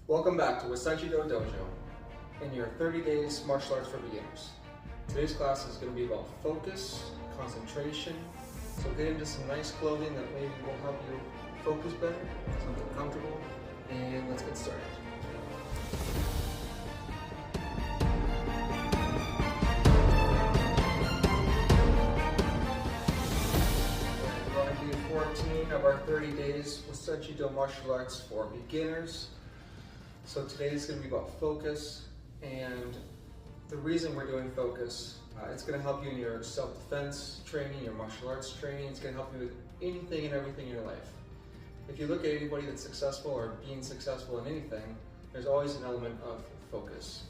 Welcome back to Wasenshido Dojo and your 30 days martial arts for beginners. Today's class is going to be about focus, concentration, so get into some nice clothing that maybe will help you focus better, something comfortable, and let's get started. We're going to do 14 of our 30 days Wasenshido Martial Arts for beginners. So today is going to be about focus, and the reason we're doing focus, it's going to help you in your self-defense training, your martial arts training. It's going to help you with anything and everything in your life. If you look at anybody that's successful or being successful in anything, there's always an element of focus,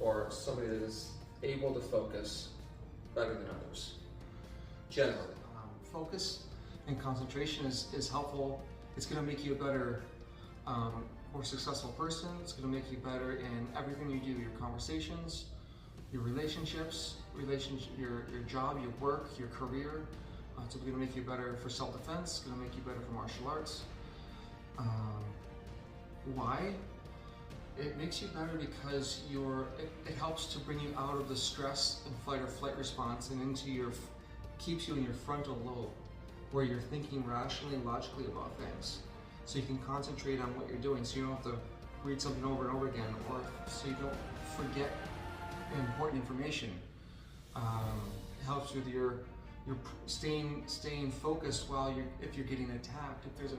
or somebody that is able to focus better than others, generally. Focus and concentration is helpful. It's going to make you a better, more successful person. It's going to make you better in everything you do, your conversations, your relationships, your job, your work, your career. It's going to make you better for self-defense. It's going to make you better for martial arts. Why? It makes you better because it helps to bring you out of the stress and fight or flight response and into keeps you in your frontal lobe, where you're thinking rationally and logically about things. So you can concentrate on what you're doing, so you don't have to read something over and over again, or so you don't forget important information. It helps with your staying focused if you're getting attacked. If there's a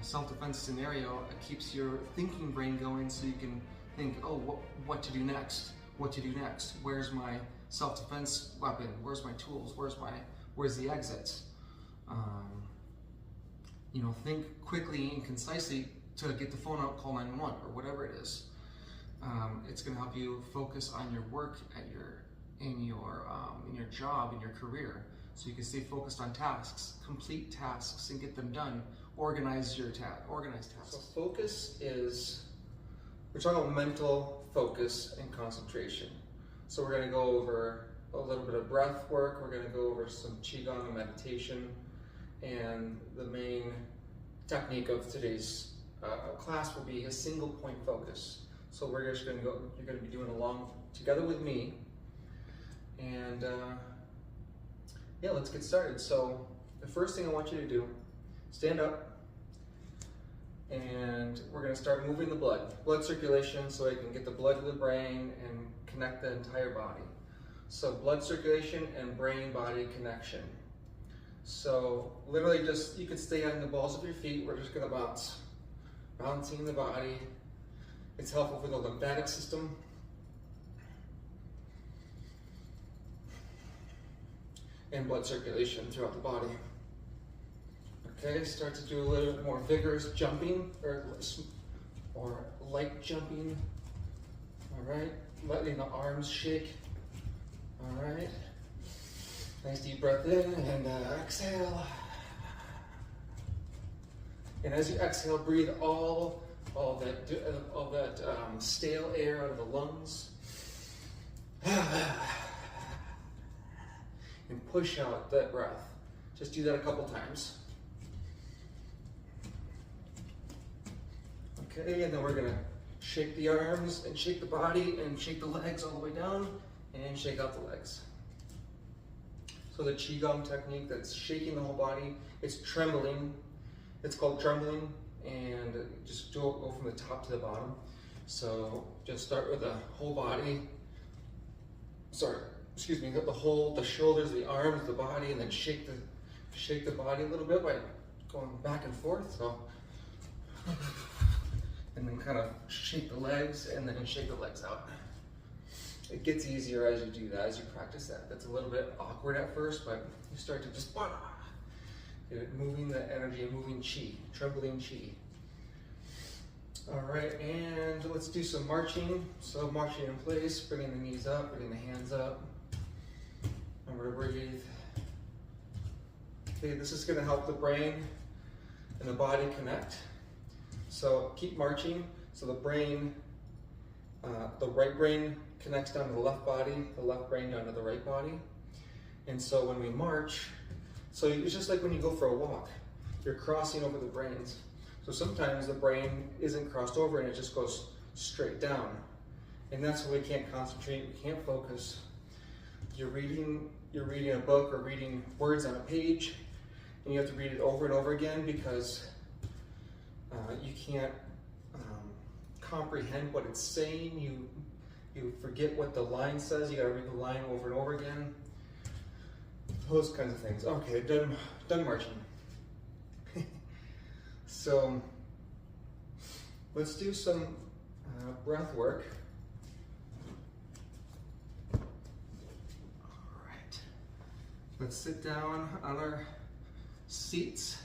self-defense scenario, it keeps your thinking brain going, so you can think, oh, what to do next? What to do next? Where's my self-defense weapon? Where's my tools? Where's the exits? Think quickly and concisely to get the phone out, call 911 or whatever it is. It's going to help you focus on your work in your job, in your career, so you can stay focused on tasks, complete tasks, and get them done. Organize tasks. So focus we're talking about mental focus and concentration. So we're going to go over a little bit of breath work. We're going to go over some qigong and meditation, and the main technique of today's class will be a single point focus. So we're just going to go. You're going to be doing along together with me, and yeah, let's get started. So the first thing I want you to do, stand up, and we're going to start moving the blood circulation, so I can get the blood to the brain and connect the entire body. So blood circulation and brain-body connection. So literally you could stay on the balls of your feet. We're just going to bouncing the body. It's helpful for the lymphatic system. And blood circulation throughout the body. Okay, start to do a little bit more vigorous jumping or light jumping. All right, letting the arms shake. All right, nice deep breath in and exhale. And as you exhale, breathe all that stale air out of the lungs. And push out that breath. Just do that a couple times. Okay, and then we're gonna shake the arms and shake the body and shake the legs all the way down and shake out the legs. So the qigong technique, that's shaking the whole body, it's trembling. It's called trembling, and just go from the top to the bottom. So just start with the whole body. The shoulders, the arms, the body, and then shake the body a little bit by going back and forth. So, and then kind of shake the legs, and then shake the legs out. It gets easier as you do that, as you practice that. That's a little bit awkward at first, but you start to just get it moving, the energy, moving chi, trembling chi. All right, and let's do some marching. So marching in place, bringing the knees up, bringing the hands up. Remember to breathe. Okay, this is going to help the brain and the body connect. So keep marching. So the brain, the right brain connects down to the left body, the left brain down to the right body. And so when we march, so it's just like when you go for a walk, you're crossing over the brains. So sometimes the brain isn't crossed over and it just goes straight down. And that's why we can't concentrate, we can't focus. You're reading a book or reading words on a page, and you have to read it over and over again because you can't comprehend what it's saying. You forget what the line says. You got to read the line over and over again. Those kinds of things. Okay, done marching. So let's do some breath work. All right. Let's sit down on our seats.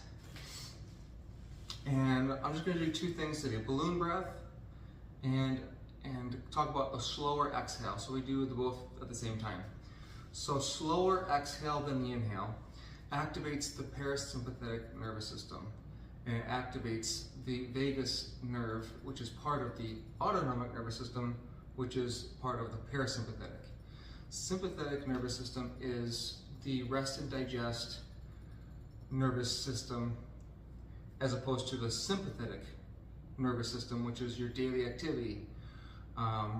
And I'm just going to do two things today: balloon breath and talk about a slower exhale. So we do the both at the same time. So slower exhale than the inhale activates the parasympathetic nervous system, and it activates the vagus nerve, which is part of the autonomic nervous system, which is part of the parasympathetic. Sympathetic nervous system is the rest and digest nervous system, as opposed to the sympathetic nervous system, which is your daily activity.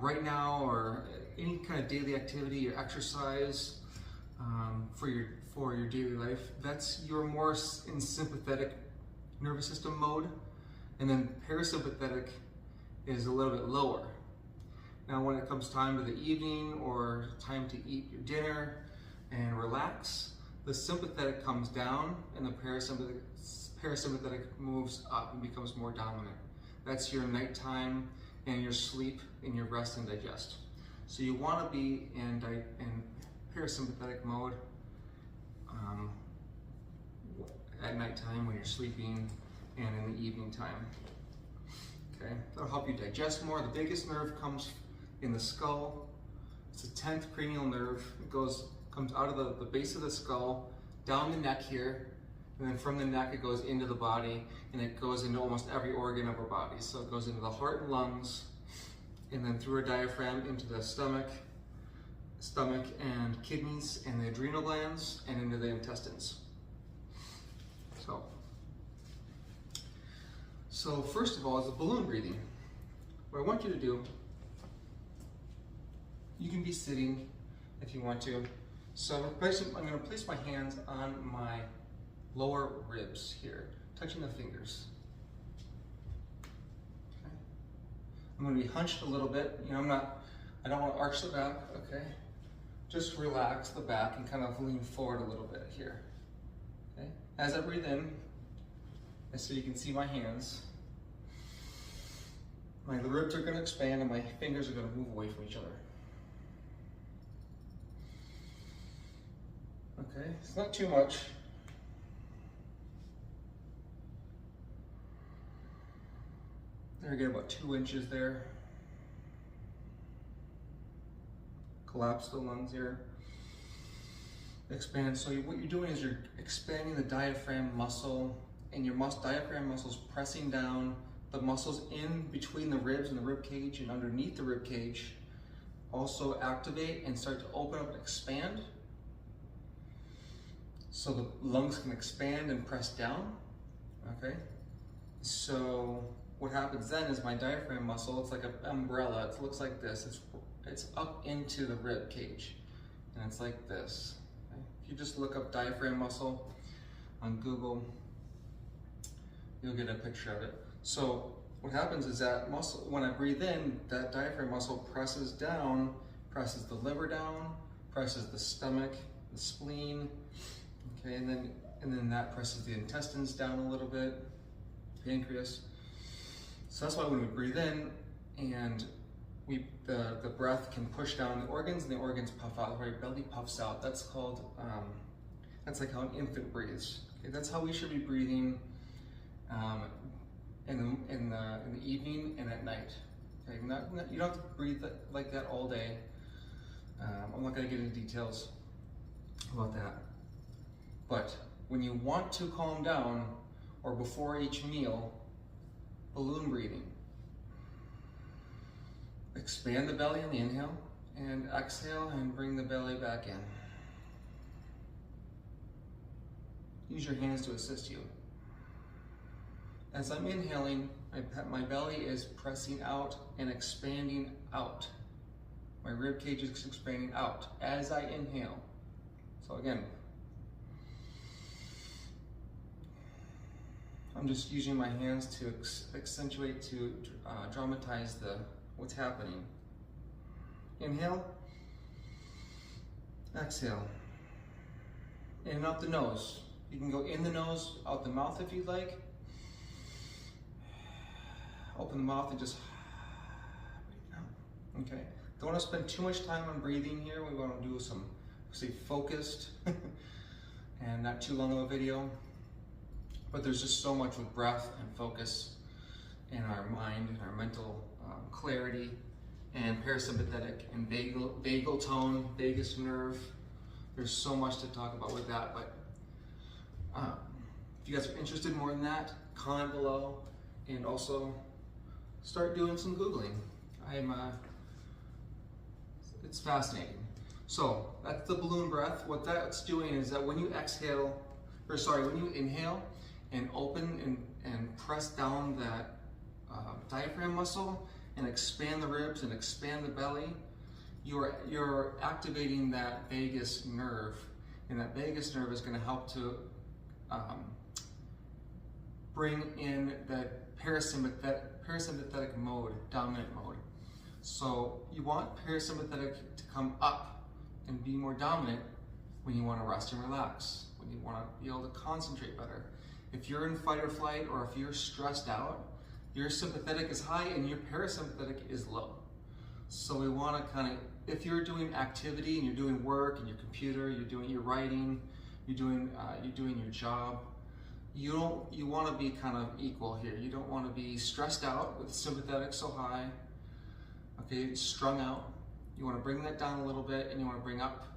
Right now, or any kind of daily activity, your exercise, for your daily life, you're more in sympathetic nervous system mode, and then parasympathetic is a little bit lower. Now when it comes time to the evening or time to eat your dinner and relax, the sympathetic comes down and the parasympathetic moves up and becomes more dominant. That's your nighttime and your sleep and your rest and digest. So you want to be in parasympathetic mode at nighttime when you're sleeping and in the evening time. Okay, that'll help you digest more. The biggest nerve comes in the skull. It's the 10th cranial nerve. It comes out of the base of the skull, down the neck here, and then from the neck it goes into the body, and it goes into almost every organ of our body. So it goes into the heart and lungs, and then through our diaphragm into the stomach and kidneys and the adrenal glands, and into the intestines. So first of all is the balloon breathing. What I want you to do, you can be sitting if you want to. So I'm going to place my hands on my lower ribs here, touching the fingers. Okay. I'm going to be hunched a little bit. I don't want to arch the back, okay? Just relax the back and kind of lean forward a little bit here. Okay? As I breathe in, so you can see my hands, my ribs are going to expand and my fingers are going to move away from each other. Okay, it's not too much. There, get about 2 inches there. Collapse the lungs here. Expand. So what you're doing is you're expanding the diaphragm muscle, and your diaphragm muscle's pressing down. The muscles in between the ribs and the rib cage and underneath the rib cage also activate and start to open up and expand. So the lungs can expand and press down, okay? So what happens then is my diaphragm muscle, it's like an umbrella, it looks like this, it's up into the rib cage, and it's like this. Okay? If you just look up diaphragm muscle on Google, you'll get a picture of it. So what happens is that muscle, when I breathe in, that diaphragm muscle presses down, presses the liver down, presses the stomach, the spleen, okay, and then that presses the intestines down a little bit, pancreas. So that's why when we breathe in and the breath can push down the organs and the organs puff out, right? Belly puffs out. That's called, that's like how an infant breathes. Okay, that's how we should be breathing in the evening and at night. Okay, you don't have to breathe like that all day. I'm not going to get into details about that. But when you want to calm down, or before each meal, balloon breathing. Expand the belly on the inhale, and exhale and bring the belly back in. Use your hands to assist you. As I'm inhaling, my belly is pressing out and expanding out. My rib cage is expanding out as I inhale. So again, I'm just using my hands to accentuate, to dramatize what's happening. Inhale, exhale, in and out the nose. You can go in the nose, out the mouth if you'd like. Open the mouth and just breathe out. Okay. Don't want to spend too much time on breathing here. We want to do some, say, focused and not too long of a video. But there's just so much with breath and focus in our mind and our mental clarity and parasympathetic and vagal tone, vagus nerve. There's so much to talk about with that. But if you guys are interested more in that, comment below and also start doing some Googling. It's fascinating. So that's the balloon breath. What that's doing is that when you when you inhale and open and press down that diaphragm muscle and expand the ribs and expand the belly, you're activating that vagus nerve, and that vagus nerve is going to help to bring in that parasympathetic mode, dominant mode. So you want parasympathetic to come up and be more dominant when you want to rest and relax, when you want to be able to concentrate better. If you're in fight or flight, or if you're stressed out, your sympathetic is high and your parasympathetic is low. So we want to kind of, if you're doing activity and you're doing work in your computer, you're writing, you're doing your job, you want to be kind of equal here. You don't want to be stressed out with sympathetic so high, okay, strung out. You want to bring that down a little bit, and you want to bring up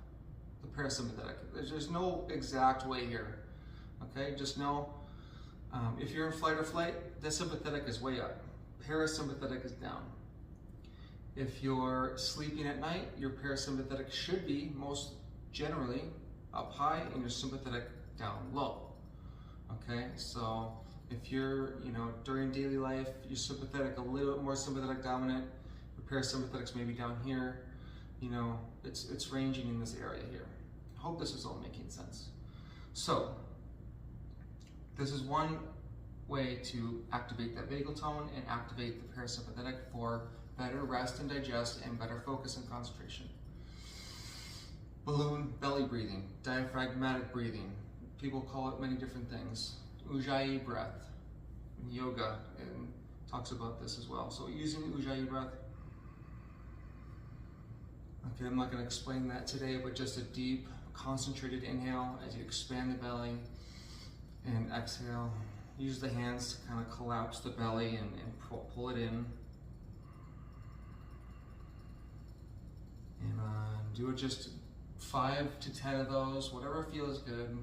the parasympathetic. There's no exact way here, okay? Just know if you're in flight or flight, the sympathetic is way up, parasympathetic is down. If you're sleeping at night, your parasympathetic should be most generally up high and your sympathetic down low. Okay, so if you're, during daily life, you're sympathetic, a little bit more sympathetic dominant, your parasympathetic's maybe down here, it's ranging in this area here. I hope this is all making sense. So, this is one way to activate that vagal tone and activate the parasympathetic for better rest and digest and better focus and concentration. Balloon belly breathing, diaphragmatic breathing. People call it many different things. Ujjayi breath, yoga, and talks about this as well. So using Ujjayi breath. Okay, I'm not going to explain that today, but just a deep, concentrated inhale as you expand the belly, and exhale. Use the hands to kind of collapse the belly and pull it in. And do it just 5 to 10 of those, whatever feels good.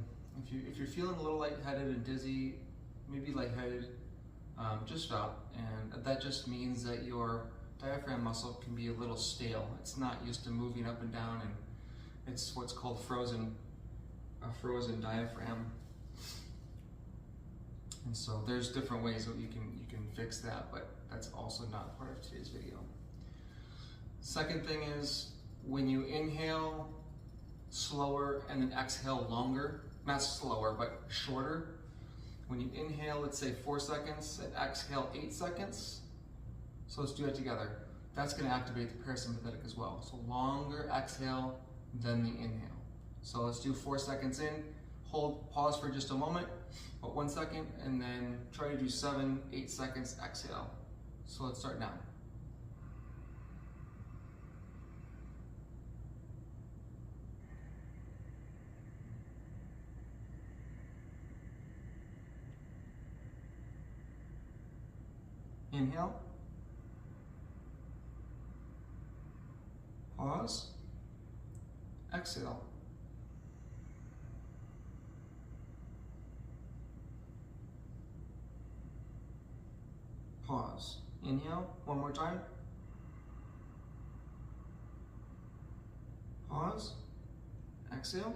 If you're feeling a little lightheaded and dizzy, maybe lightheaded, just stop. And that just means that your diaphragm muscle can be a little stale. It's not used to moving up and down, and it's what's called a frozen diaphragm. And so there's different ways that you can fix that, but that's also not part of today's video. Second thing is, when you inhale slower and then exhale longer, not slower, but shorter. When you inhale, let's say 4 seconds, and exhale 8 seconds. So let's do that together. That's going to activate the parasympathetic as well. So longer exhale than the inhale. So let's do 4 seconds in, hold, pause for just a moment, but 1 second, and then try to do 7, 8 seconds exhale. So let's start now. Inhale, pause, exhale. Pause. Inhale, one more time. Pause, exhale.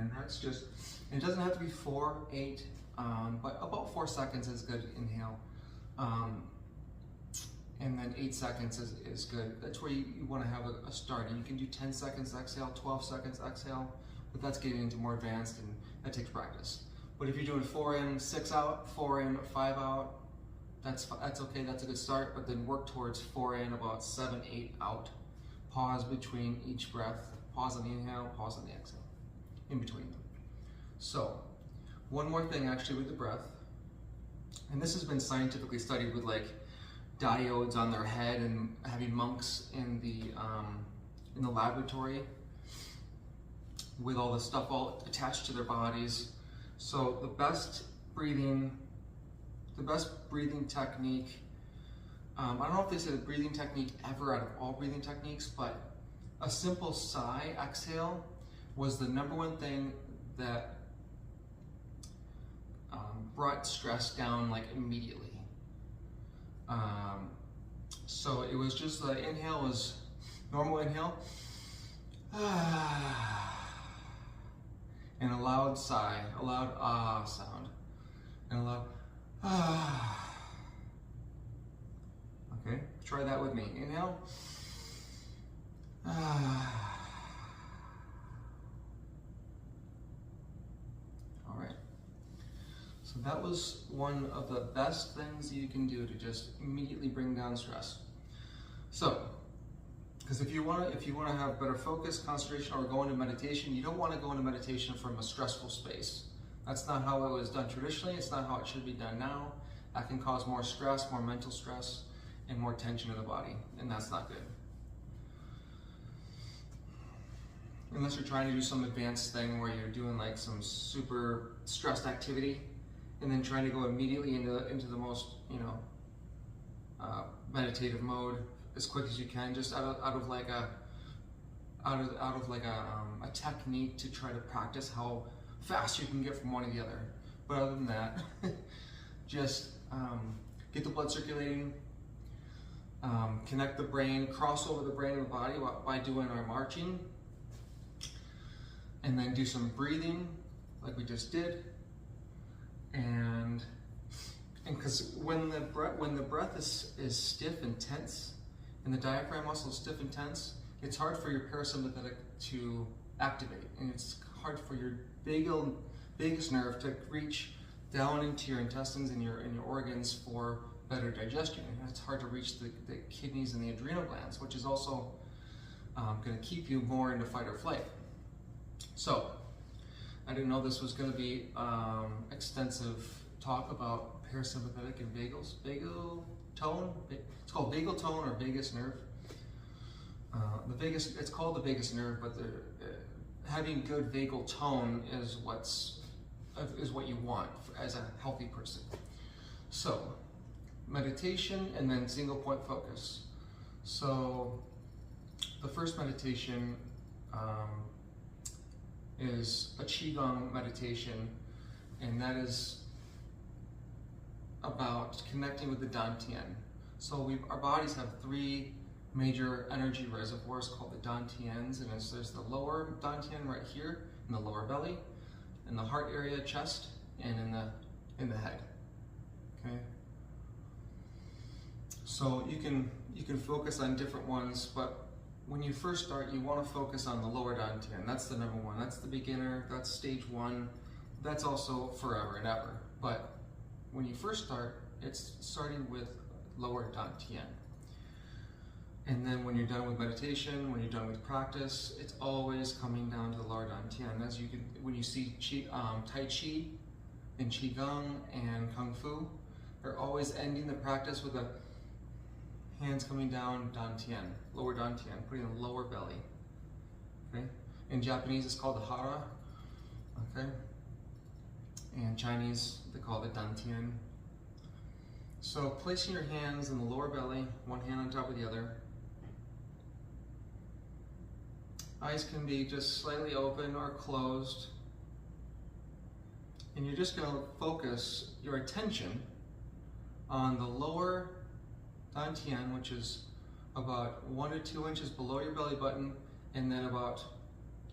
And that's just, and it doesn't have to be 4, 8, but about 4 seconds is good inhale. And then 8 seconds is good. That's where you want to have a start. And you can do 10 seconds exhale, 12 seconds exhale, but that's getting into more advanced and that takes practice. But if you're doing 4 in, 6 out, 4 in, 5 out, that's okay, that's a good start, but then work towards 4 in, about 7, 8 out. Pause between each breath, pause on the inhale, pause on the exhale, in between them. So, one more thing actually with the breath, and this has been scientifically studied with like diodes on their head and having monks in the laboratory with all the stuff all attached to their bodies. So the best breathing technique, I don't know if they say the breathing technique ever out of all breathing techniques, but a simple sigh, exhale, was the #1 thing that brought stress down like immediately. So it was just the inhale was normal inhale, and a loud sigh, a loud ah sound, and a loud ah. Okay, try that with me. Inhale. Ah. All right. So that was one of the best things you can do to just immediately bring down stress. So, because if you want to have better focus, concentration, or go into meditation, you don't want to go into meditation from a stressful space. That's not how it was done traditionally. It's not how it should be done now. That can cause more stress, more mental stress, and more tension in the body, and that's not good. Unless you're trying to do some advanced thing where you're doing like some super stressed activity, and then trying to go immediately into the most, meditative mode as quick as you can, just out of like a technique to try to practice how fast you can get from one to the other. But other than that, just get the blood circulating, connect the brain, cross over the brain and the body by doing our marching, and then do some breathing like we just did. And because when the breath is stiff and tense, and the diaphragm muscle is stiff and tense, it's hard for your parasympathetic to activate, and it's hard for your vagus nerve to reach down into your intestines and your organs for better digestion. And it's hard to reach the kidneys and the adrenal glands, which is also going to keep you more into fight or flight. So, I didn't know this was going to be extensive talk about parasympathetic and vagal tone. It's called vagal tone or vagus nerve. It's called the vagus nerve, but having good vagal tone is what you want as a healthy person. So, meditation and then single point focus. So, the first meditation is a Qigong meditation, and that is about connecting with the Dantian. So our bodies have 3 major energy reservoirs called the Dantians, and there's the lower Dantian right here in the lower belly, in the heart area, chest, and in the head. Okay. So you can focus on different ones, but when you first start, you want to focus on the lower Dantian. That's the #1. That's the beginner. That's stage 1. That's also forever and ever. But when you first start, it's starting with lower Dantian. And then when you're done with meditation, when you're done with practice, it's always coming down to the lower Dantian. When you see Tai Chi and Qigong and Kung Fu, they're always ending the practice with the hands coming down Dantian, lower Dantian, putting the lower belly. Okay. In Japanese, it's called the Hara. Okay. And Chinese, they call it Dantian. So placing your hands in the lower belly, one hand on top of the other. Eyes can be just slightly open or closed. And you're just going to focus your attention on the lower Dantian, which is about 1 to 2 inches below your belly button, and then about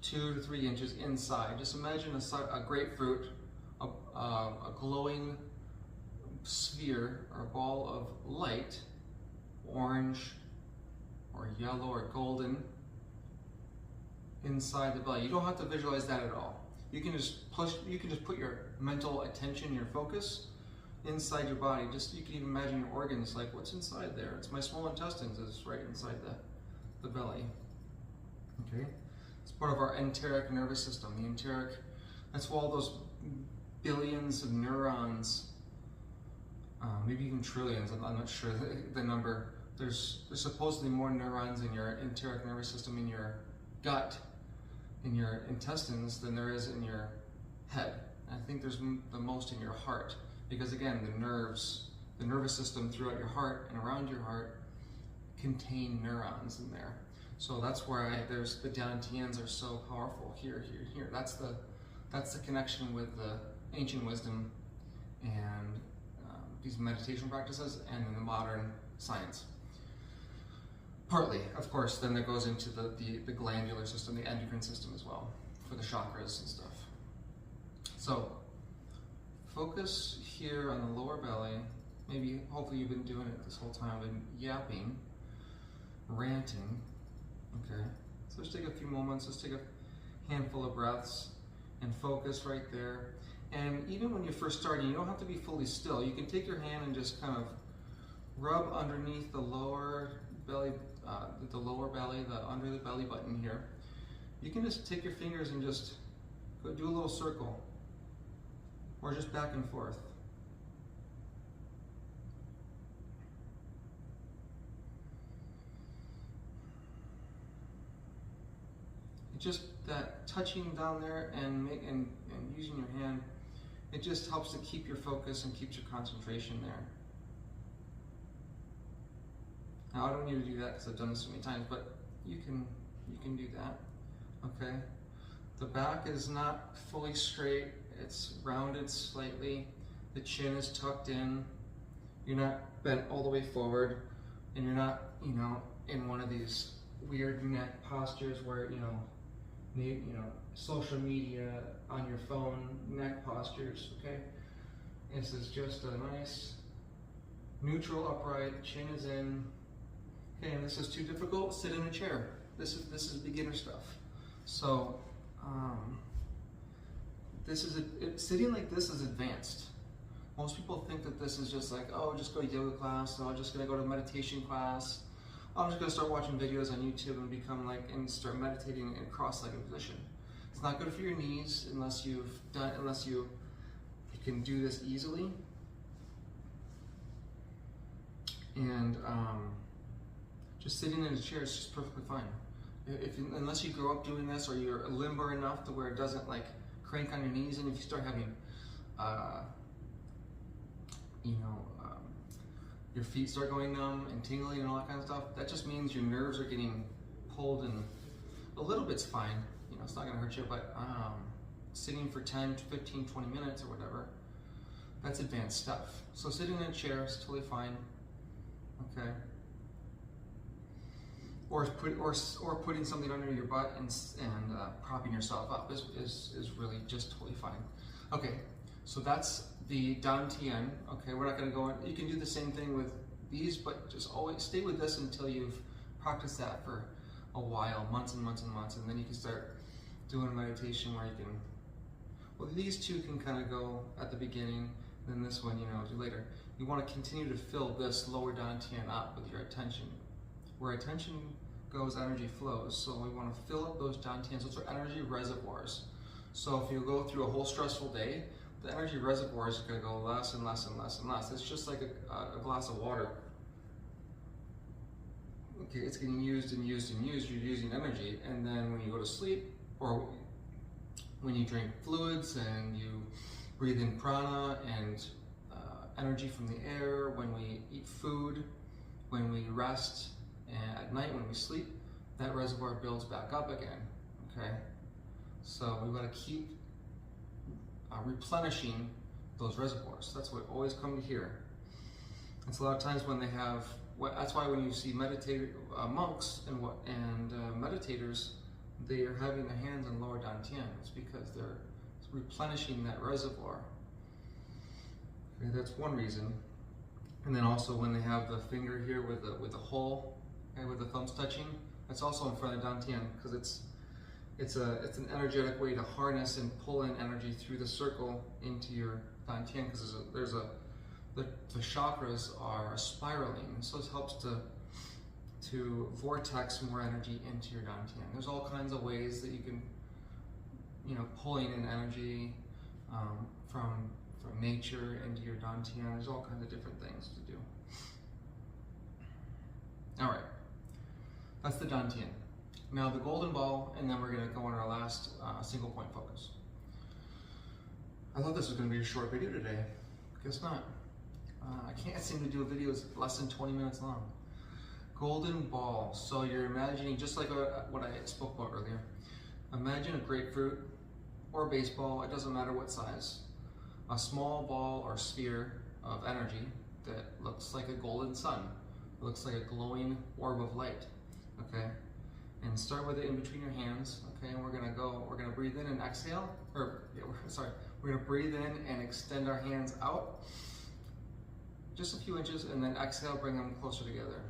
2 to 3 inches inside. Just imagine a grapefruit, a glowing sphere or ball of light, orange or yellow or golden, inside the belly. You don't have to visualize that at all. You can just put your mental attention, your focus inside your body. You can even imagine your organs, like what's inside there. It's my small intestines is right inside the belly. Okay, it's part of our enteric nervous system. The enteric, that's where all those billions of neurons, maybe even trillions, I'm not sure the number. There's supposedly more neurons in your enteric nervous system, in your gut, in your intestines, than there is in your head. And I think there's the most in your heart, because again, the nervous system throughout your heart and around your heart contain neurons in there. So that's why there's the dantians are so powerful. Here. That's the connection with the ancient wisdom and these meditation practices and the modern science. Partly, of course, then that goes into the glandular system, the endocrine system as well, for the chakras and stuff. So, focus here on the lower belly. Maybe, hopefully you've been doing it this whole time, been yapping, ranting, okay? So just take a few moments, just take a handful of breaths and focus right there. And even when you're first starting, you don't have to be fully still. You can take your hand and just kind of rub underneath the lower belly, under the belly button here. You can just take your fingers and just go do a little circle, or just back and forth. Just that touching down there and using your hand, it just helps to keep your focus and keeps your concentration there. Now I don't need to do that because I've done this so many times, but you can do that. Okay. The back is not fully straight; it's rounded slightly. The chin is tucked in. You're not bent all the way forward, and you're not, in one of these weird neck postures where social media on your phone neck postures. Okay. This is just a nice neutral upright. Chin is in. Okay, and this is too difficult, sit in a chair. This is beginner stuff. So sitting like this is advanced. Most people think that this is just like, oh, just go to yoga class, or I'm just gonna go to meditation class. I'm just gonna start watching videos on YouTube and start meditating in a cross-legged position. It's not good for your knees unless you can do this easily. And just sitting in a chair is just perfectly fine. Unless you grow up doing this, or you're limber enough to where it doesn't like crank on your knees, and if you start having, your feet start going numb and tingling and all that kind of stuff, that just means your nerves are getting pulled, and a little bit's fine. It's not gonna hurt you, but sitting for 10, 15, 20 minutes or whatever, that's advanced stuff. So sitting in a chair is totally fine, okay? Or putting something under your butt and propping yourself up is really just totally fine. Okay, so that's the dantian. Okay, we're not going to go in. You can do the same thing with these, but just always stay with this until you've practiced that for a while, months and months and months, and then you can start doing a meditation where you can. Well, these two can kind of go at the beginning, then this one, do later. You want to continue to fill this lower dantian up with your attention. Where attention goes, energy flows. So we want to fill up those dantians. Those are energy reservoirs. So if you go through a whole stressful day, the energy reservoir is going to go less and less and less and less. It's just like a glass of water. Okay, it's getting used and used and used. You're using energy, and then when you go to sleep, or when you drink fluids and you breathe in prana and energy from the air, when we eat food, when we rest, and at night when we sleep, that reservoir builds back up again. Okay, so we've got to keep replenishing those reservoirs. That's what always come to here. It's a lot of times when they have. That's why when you see monks and meditators, they are having their hands in lower dantian. It's because they're replenishing that reservoir. Okay, that's one reason. And then also when they have the finger here with the hole and with the thumbs touching, that's also in front of the dantian, because it's an energetic way to harness and pull in energy through the circle into your dantian, because the chakras are spiraling, so it helps to vortex more energy into your dantian. There's all kinds of ways that you can, pulling in energy from nature into your dantian. There's all kinds of different things to do. All right, that's the dantian. Now the golden ball, and then we're going to go on our last single point focus. I thought this was going to be a short video today. Guess not. I can't seem to do a video that's less than 20 minutes long. Golden ball. So you're imagining, just like what I spoke about earlier, imagine a grapefruit or a baseball, it doesn't matter what size, a small ball or sphere of energy that looks like a golden sun. It looks like a glowing orb of light, okay? And start with it in between your hands, okay? And we're gonna breathe in and exhale, we're gonna breathe in and extend our hands out just a few inches, and then exhale, bring them closer together.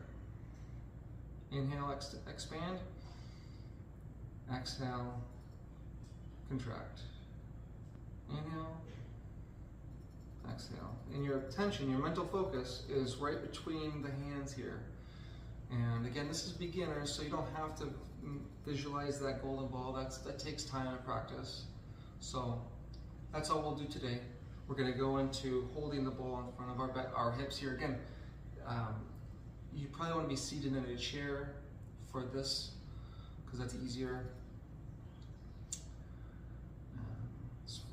Inhale, expand. Exhale, contract. Inhale, exhale. And your attention, your mental focus is right between the hands here. And again, this is beginners, so you don't have to visualize that golden ball. That takes time and practice. So that's all we'll do today. We're going to go into holding the ball in front of our hips here. Again, you probably want to be seated in a chair for this, because that's easier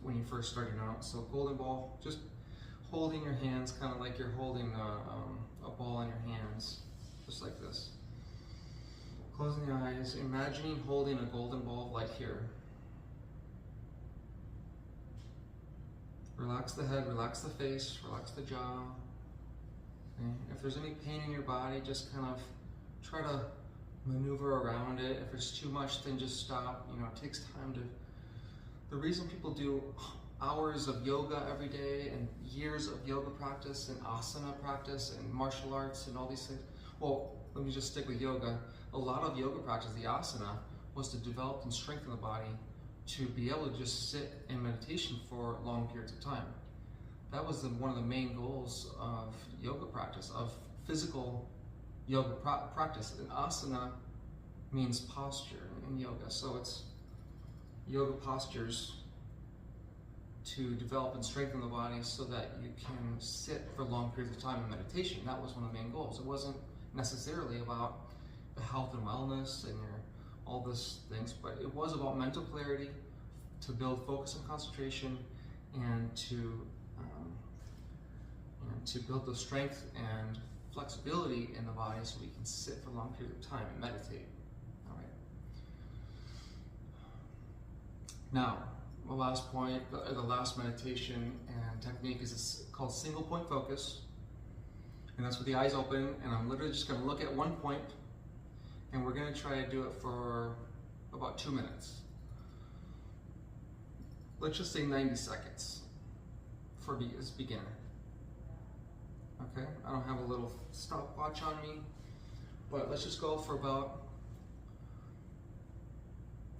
when you're first starting out. So golden ball, just holding your hands kind of like you're holding a ball in your hands, just like this. Closing the eyes, imagining holding a golden ball of light here. Relax the head, relax the face, relax the jaw. Okay. If there's any pain in your body, just kind of try to maneuver around it. If it's too much, then just stop. It takes time to... The reason people do hours of yoga every day and years of yoga practice and asana practice and martial arts and all these things, well, let me just stick with yoga. A lot of yoga practice, the asana, was to develop and strengthen the body to be able to just sit in meditation for long periods of time. That was one of the main goals of yoga practice, of physical yoga practice. And asana means posture in yoga, so it's yoga postures to develop and strengthen the body so that you can sit for long periods of time in meditation. That was one of the main goals. It wasn't necessarily about the health and wellness and all these things, but it was about mental clarity, to build focus and concentration, and to build the strength and flexibility in the body so we can sit for a long period of time and meditate. All right. Now, the last point, the last meditation and technique is called single point focus, and that's with the eyes open, and I'm literally just going to look at one point, and we're going to try to do it for about 2 minutes. Let's just say 90 seconds for this beginner. Okay, I don't have a little stopwatch on me, but let's just go for about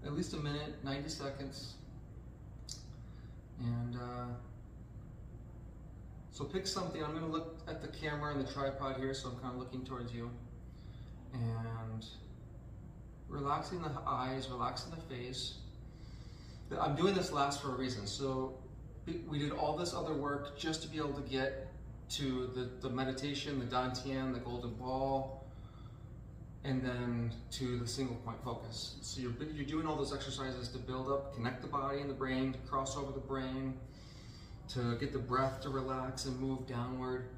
at least a minute, 90 seconds. And so pick something. I'm going to look at the camera and the tripod here, so I'm kind of looking towards you. And relaxing the eyes, relaxing the face. I'm doing this last for a reason. So we did all this other work just to be able to get to the meditation, the dantian, the golden ball, and then to the single point focus. So you're doing all those exercises to build up, connect the body and the brain, to cross over the brain, to get the breath to relax and move downward,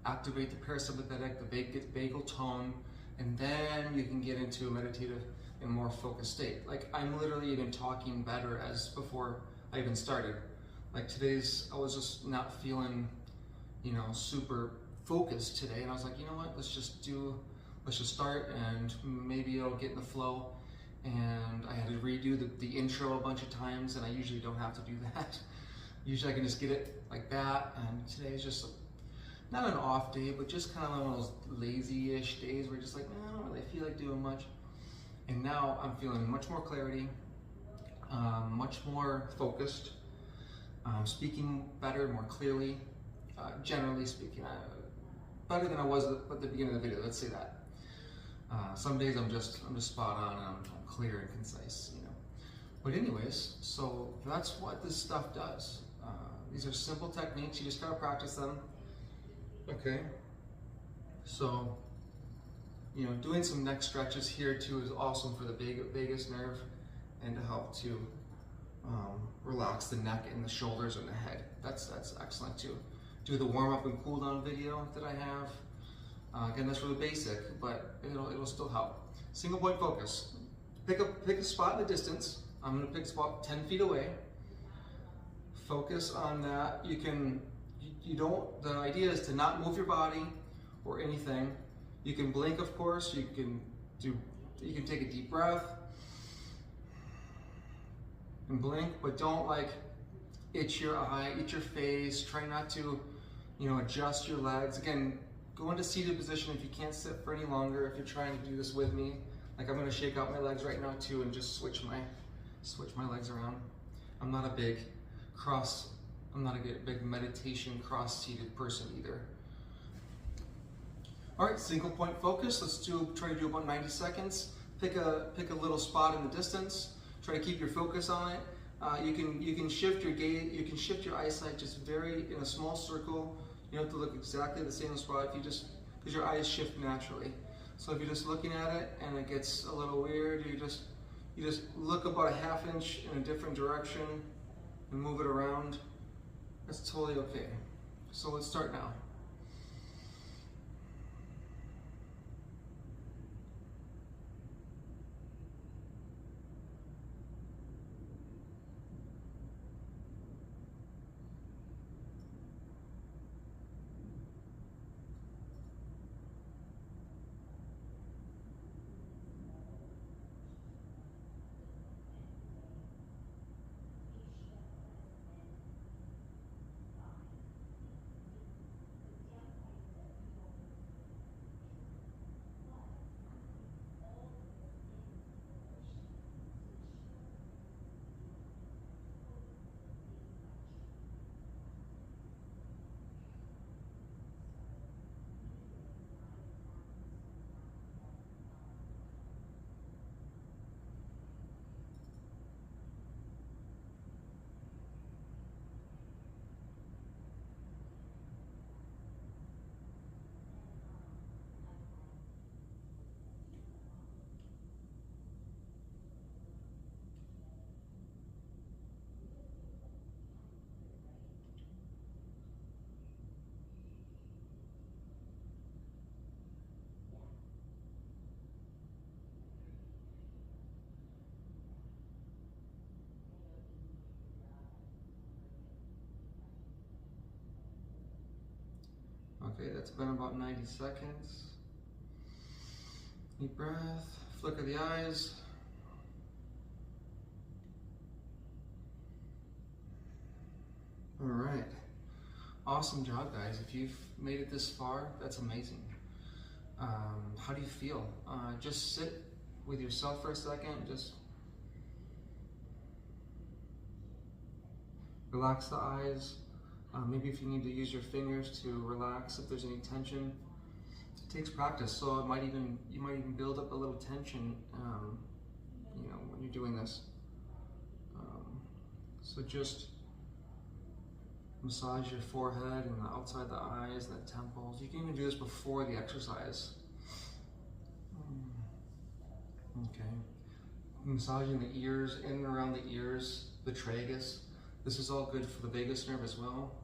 activate the parasympathetic, the vagal tone, and then you can get into a meditative and more focused state. Like, I'm literally even talking better as before I even started. Like I was just not feeling, super focused today, and I was like, you know what, let's just start, and maybe it'll get in the flow. and I had to redo the intro a bunch of times, and I usually don't have to do that. Usually I can just get it like that, and today is just not an off day, but just kind of one of those lazy-ish days where you're just like, I don't really feel like doing much. And now I'm feeling much more clarity, much more focused, speaking better, more clearly, generally speaking, better than I was at the beginning of the video, let's say that. Some days I'm just spot on, and I'm clear and concise, you know. But anyways, so that's what this stuff does. These are simple techniques, you just gotta practice them. Okay, so, you know, doing some neck stretches here too is awesome for the vagus nerve and to help to relax the neck and the shoulders and the head. That's excellent too. Do the warm up and cool down video that I have. Again, that's really basic, but it'll still help. Single point focus. Pick a spot in the distance. I'm gonna pick a spot 10 feet away. Focus on that. The idea is to not move your body or anything. You can blink, of course. You can take a deep breath and blink, but don't like itch your eye, itch your face. Try not to, you know, adjust your legs. Again, go into seated position if you can't sit for any longer. If you're trying to do this with me, like I'm going to shake out my legs right now too, and just switch my legs around. I'm not a big meditation cross-seated person either. All right, single point focus. Let's try to do about 90 seconds. Pick a little spot in the distance. Try to keep your focus on it. You can shift your gaze. You can shift your eyesight just in a small circle. You don't have to look exactly the same spot. Because your eyes shift naturally. So if you're just looking at it and it gets a little weird, you just look about a half inch in a different direction and move it around. That's totally okay. So let's start now. Okay, that's been about 90 seconds. Deep breath, flick of the eyes. All right, awesome job, guys. If you've made it this far, that's amazing. How do you feel? Just sit with yourself for a second. Just relax the eyes. Maybe if you need to use your fingers to relax if there's any tension. It takes practice, so you might even build up a little tension, you know, when you're doing this. So just massage your forehead and outside the eyes and the temples. You can even do this before the exercise. Okay. Massaging the ears, in and around the ears, the tragus. This is all good for the vagus nerve as well.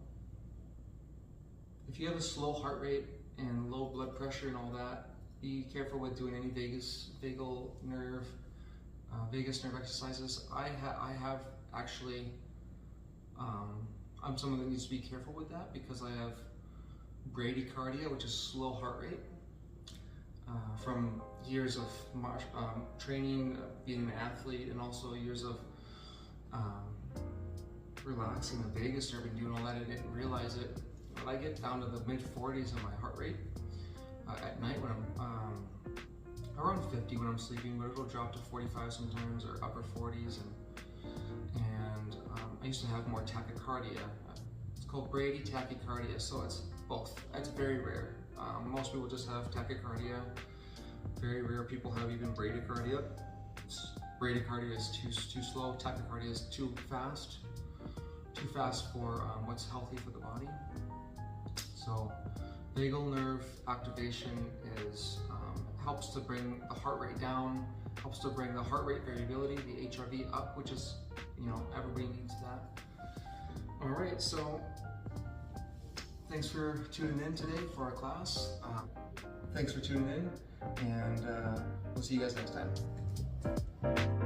If you have a slow heart rate and low blood pressure and all that, be careful with doing any vagus nerve exercises. I have actually, I'm someone that needs to be careful with that because I have bradycardia, which is slow heart rate. from years of training, being an athlete, and also years of relaxing in Vegas. I've been doing all that and didn't realize it. When I get down to the mid 40s in my heart rate at night, when I'm around 50 when I'm sleeping, but it'll drop to 45 sometimes, or upper 40s, and I used to have more tachycardia. It's called Brady tachycardia, so it's both. It's very rare. Most people just have tachycardia. Very rare people have even bradycardia. Bradycardia is too slow. Tachycardia is too fast. Too fast for what's healthy for the body. So vagal nerve activation is helps to bring the heart rate down, helps to bring the heart rate variability, the HRV up, which is, everybody needs that. All right, so thanks for tuning in today for our class. Thanks for tuning in, and we'll see you guys next time.